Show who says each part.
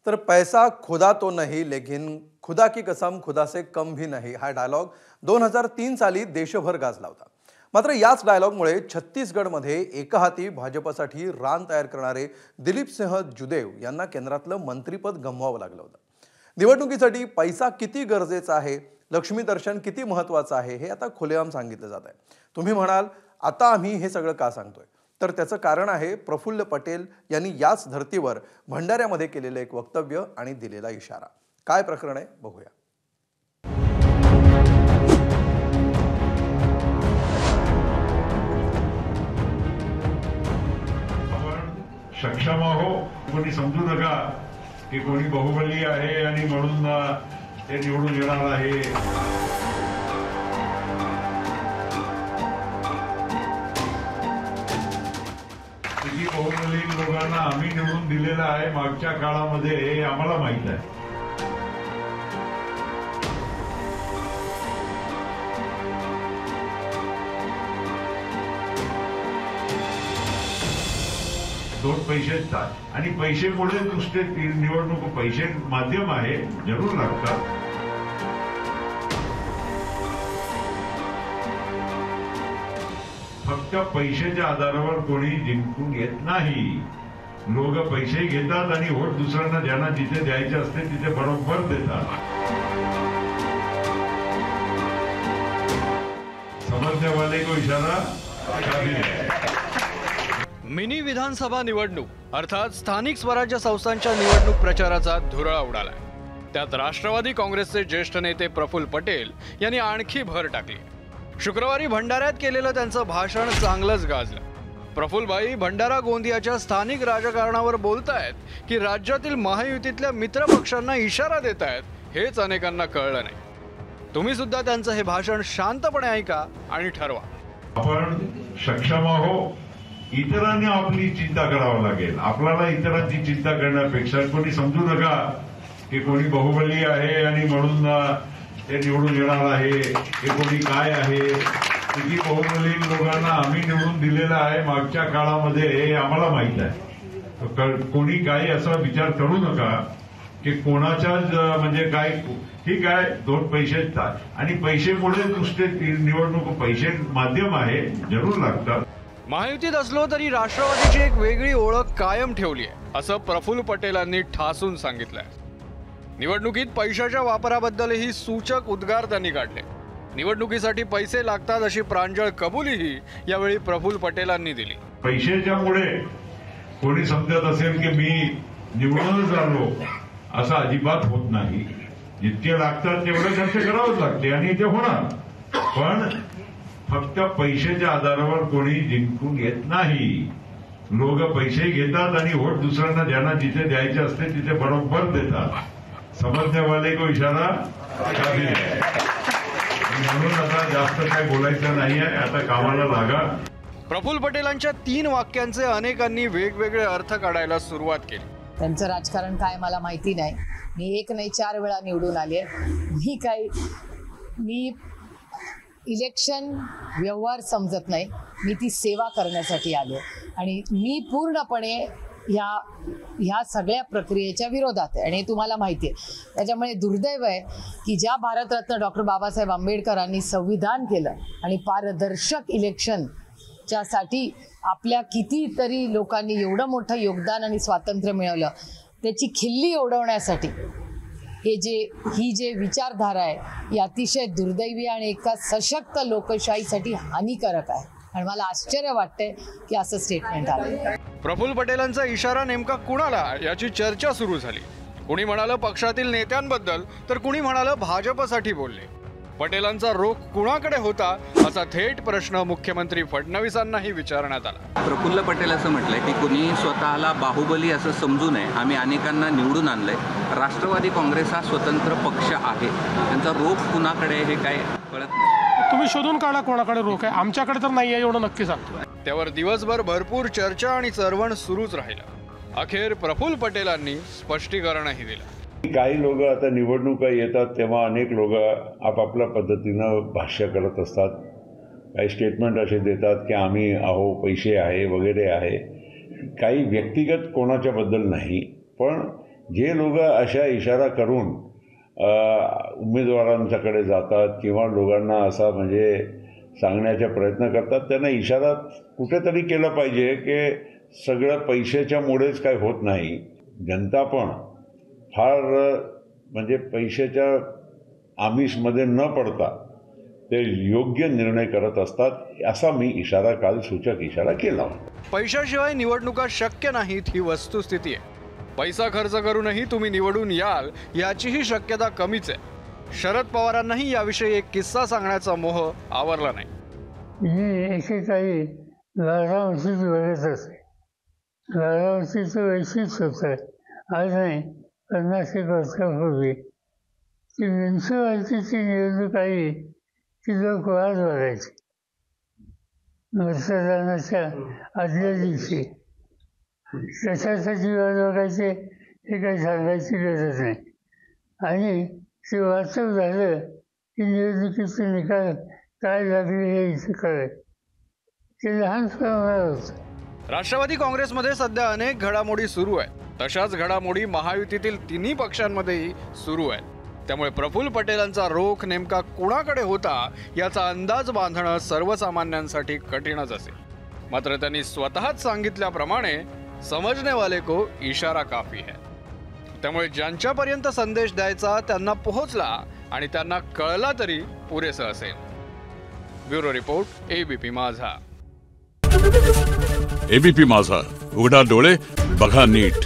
Speaker 1: तर पैसा खुदा तो नहीं लेकिन खुदा की कसम खुदा से कम भी नहीं हा डायलॉग 2003 साली देशभर गाजला होता। मात्र याच डायलॉगमुळे छत्तीसगडमध्ये एकहाती भाजपसाठी रान तयार करणारे दिलीप सिंह जुदेव यांना केंद्रातलं मंत्रिपद गमवावं लागलं होतं। निवडणुकीसाठी पैसा किती गरजेचा आहे, लक्ष्मी दर्शन किती महत्त्वाचं आहे हे आता खुलेआम सांगितलं जात आहे। तुम्ही म्हणाल आता आम्ही हे सगळं का सांगतोय, तर त्याचं कारण आहे प्रफुल्ल पटेल यांनी याच धर्तीवर भंडाऱ्यामध्ये केलेलं एक वक्तव्य आणि दिलेला इशारा। काय प्रकरण आहे बघूया।
Speaker 2: सक्षम हो, कोणी समजू नका की कोणी बाहुबली आहे आणि म्हणून ते निवडून येणार आहे। किती बाहुबली लोकांना आम्ही निवडून दिलेलं आहे मागच्या काळामध्ये हे आम्हाला माहित आहे। दोन पैसे आणि पैसे पुढे नुसते निवडणूक पैसे माध्यम आहे, जरूर लागतात। फक्त पैशाच्या आधारावर कोणी जिंकून येत नाही। लोक पैसे घेतात आणि वोट दुसऱ्यांना ज्यांना जिथे द्यायचे असते तिथे बरोबर देतात। समझने वाले को इशारा काफी है।
Speaker 3: मिनी विधानसभा निवडणूक अर्थात स्थानिक स्वराज्य संस्थांच्या निवडणूक प्रचाराचा धुरळा उडालाय। त्यात राष्ट्रवादी काँग्रेसचे ज्येष्ठ नेते प्रफुल्ल पटेल यांनी आणखी भर टाकली। शुक्रवारी भंडाऱ्यात केलेलं त्यांचं भाषण चांगलंच गाजलं। प्रफुल्लबाई भंडारा गोंदियाच्या स्थानिक राजकारणावर बोलतायत की राज्यातील महायुतीतल्या मित्र पक्षांना इशारा देत आहेत हेच अनेकांना कळलं नाही। तुम्ही सुद्धा त्यांचं हे भाषण शांतपणे ऐका आणि ठरवा।
Speaker 2: आपण सक्षम हो, इतरांनी आपली चिंता करावं लागेल। आपल्याला इतरांची चिंता करण्यापेक्षा कोणी समजू नका की कोणी बाहुबली आहे आणि म्हणून ते निवडून येणार आहे, हे कोणी काय आहे। किती बाहुबली लोकांना आम्ही निवडून दिलेलं आहे मागच्या काळामध्ये हे आम्हाला माहित आहे। कोणी काही असा विचार करू नका की कोणाच्या म्हणजे काय ठीक आहे, दोन पैसे आणि पैसे पुढे नुसते निवडणूक पैसे माध्यम आहे, जरूर लागतात।
Speaker 3: महायुतीत असलो तरी राष्ट्रवादीची एक वेगळी ओळख कायम ठेवली आहे असं प्रफुल्ल पटेलांनी ठासून सांगितलंय। निवडणुकीत पैशाच्या वापराबद्दलही सूचक उद्गार त्यांनी काढले। निवडणुकीसाठी पैसे लागतात अशी प्रांजळ कबुलीही यावेळी प्रफुल्ल पटेलांनी दिली।
Speaker 2: पैशाच्यामुळे कोणी समजत असेल की मी निवडूनच आलो असं अजिबात होत नाही। जितके लागतात तेवढे खर्च करावंच लागते आणि ते होणार, पण फक्त पैशाच्या आधारावर कोणी जिंकून येत नाही। लोक पैसे घेतात आणि वोट दुसऱ्यांना ज्यांना जिथे द्यायचे असते तिथे बरोबर देतात। समझने वाले को इशारा काफी है। म्हणून आता जास्त काय बोलायचं नाहीये, आता कामाला लागा।
Speaker 3: प्रफुल्ल पटेलांच्या 3 वाक्यांचे अनेकांनी वेगवेगळे अर्थ काढायला सुरुवात केली।
Speaker 4: त्यांचं राजकारण काय मला माहिती नाही। मी एक नाही 4 वेळा निवडून आले। मी इलेक्शन व्यवहार समजत नाही, मी ती सेवा करण्यासाठी आले आणि मी पूर्णपणे ह्या सगळ्या प्रक्रियेच्या विरोधात आहे आणि तुम्हाला माहिती आहे। त्याच्यामुळे दुर्दैव आहे की ज्या भारतरत्न डॉक्टर बाबासाहेब आंबेडकरांनी संविधान केलं आणि पारदर्शक इलेक्शनच्या साठी आपल्या कितीतरी लोकांनी एवढं मोठं योगदान आणि स्वातंत्र्य मिळवलं, त्याची खिल्ली उडवण्यासाठी ही जे विचारधारा आहे ही अतिशय दुर्दैवी आणि एका सशक्त लोकशाहीसाठी हानिकारक आहे आणि मला आश्चर्य वाटते की असं स्टेटमेंट आलं।
Speaker 3: प्रफुल्ल पटेलांचा इशारा नेमका कुणाला याची चर्चा सुरू झाली। कुणी म्हणालं पक्षातील नेत्यांबद्दल तर कुणी म्हणालं भाजपसाठी बोलले। पटेलांचा रोख कुणाकडे होता असा थेट प्रश्न मुख्यमंत्री फडणवीसांनाही विचारण्यात आला।
Speaker 5: प्रफुल्ल पटेल असं म्हटलंय की कुणी स्वतःला बाहुबली असं समजू नये, आम्ही अनेकांना निवडून आणलंय। राष्ट्रवादी काँग्रेस हा स्वतंत्र पक्ष आहे, त्यांचा रोख कुणाकडे हे काय कळत नाही।
Speaker 6: तुम्ही शोधून काढा कोणाकडे रोख आहे, आमच्याकडे तर नाही आहे एवढं नक्की सांगतो।
Speaker 3: त्यावर दिवसभर भरपूर चर्चा आणि चर्वण सुरूच राहिलं। अखेर प्रफुल्ल पटेलांनी स्पष्टीकरणही दिलं।
Speaker 2: काही लोक आता निवडणुका येतात तेव्हा अनेक लोक आपापल्या पद्धतीनं भाष्य करत असतात। काही स्टेटमेंट असे देतात की आम्ही आहो, पैसे आहे वगैरे आहे। काही व्यक्तिगत कोणाच्याबद्दल नाही, पण जे लोक अशा इशारा करून उमेदवारांच्याकडे जातात किंवा लोकांना असा म्हणजे सांगण्याचा प्रयत्न करतात, त्यांना इशारा कुठेतरी केला पाहिजे की सगळं पैशाच्या मुळेच काय होत नाही. जनता पण फार म्हणजे पैशाच्या आमिषमध्ये न पडता ते योग्य निर्णय करत असतात, असा मी इशारा काल सूचक इशारा केला.
Speaker 3: पैशाशिवाय निवडणुका शक्य नाहीत ही वस्तुस्थिती आहे. पैसा खर्च करूनही तुम्ही निवडून याल याचीही शक्यता कमीच आहे. शरद पवारांनाही याविषयी एक किस्सा सांगण्याचा मोह आवरला नाही.
Speaker 7: मी एकेकाळी लालावतीची बघत असे. लालावतीचं वैशिष्ट्य होतं, आज नाही 50 एक वर्षापूर्वी ती म्युन्सिपाल्टीची निवडणूक आली की लोक वाद वाढायचे मतदानाच्या आदल्या दिवशी. कशासाठी वाद वाढायचे हे काही सांगायची गरज नाही. आणि ते वाचव झालं की निवडणुकीचे निकाल काय लागले हे इथे कळेल. ते लहानपणा होतं.
Speaker 3: राष्ट्रवादी काँग्रेसमध्ये सध्या अनेक घडामोडी सुरू आहेत. तशाच घडामोडी महायुतीतील तिन्ही पक्षांमध्येही सुरू आहेत. त्यामुळे प्रफुल्ल पटेलांचा रोख नेमका कोणाकडे होता याचा अंदाज बांधणं सर्वसामान्यांसाठी कठीणच असेल. मात्र त्यांनी स्वतःच सांगितल्याप्रमाणे समजने वाले को इशारा काफी है. त्यामुळे ज्यांच्यापर्यंत संदेश द्यायचा त्यांना पोहोचला आणि त्यांना कळला तरी पुरेसं असेल. ब्युरो रिपोर्ट, एबीपी माझा.
Speaker 8: एबीपी माझा, उघडा डोळे बघा नीट.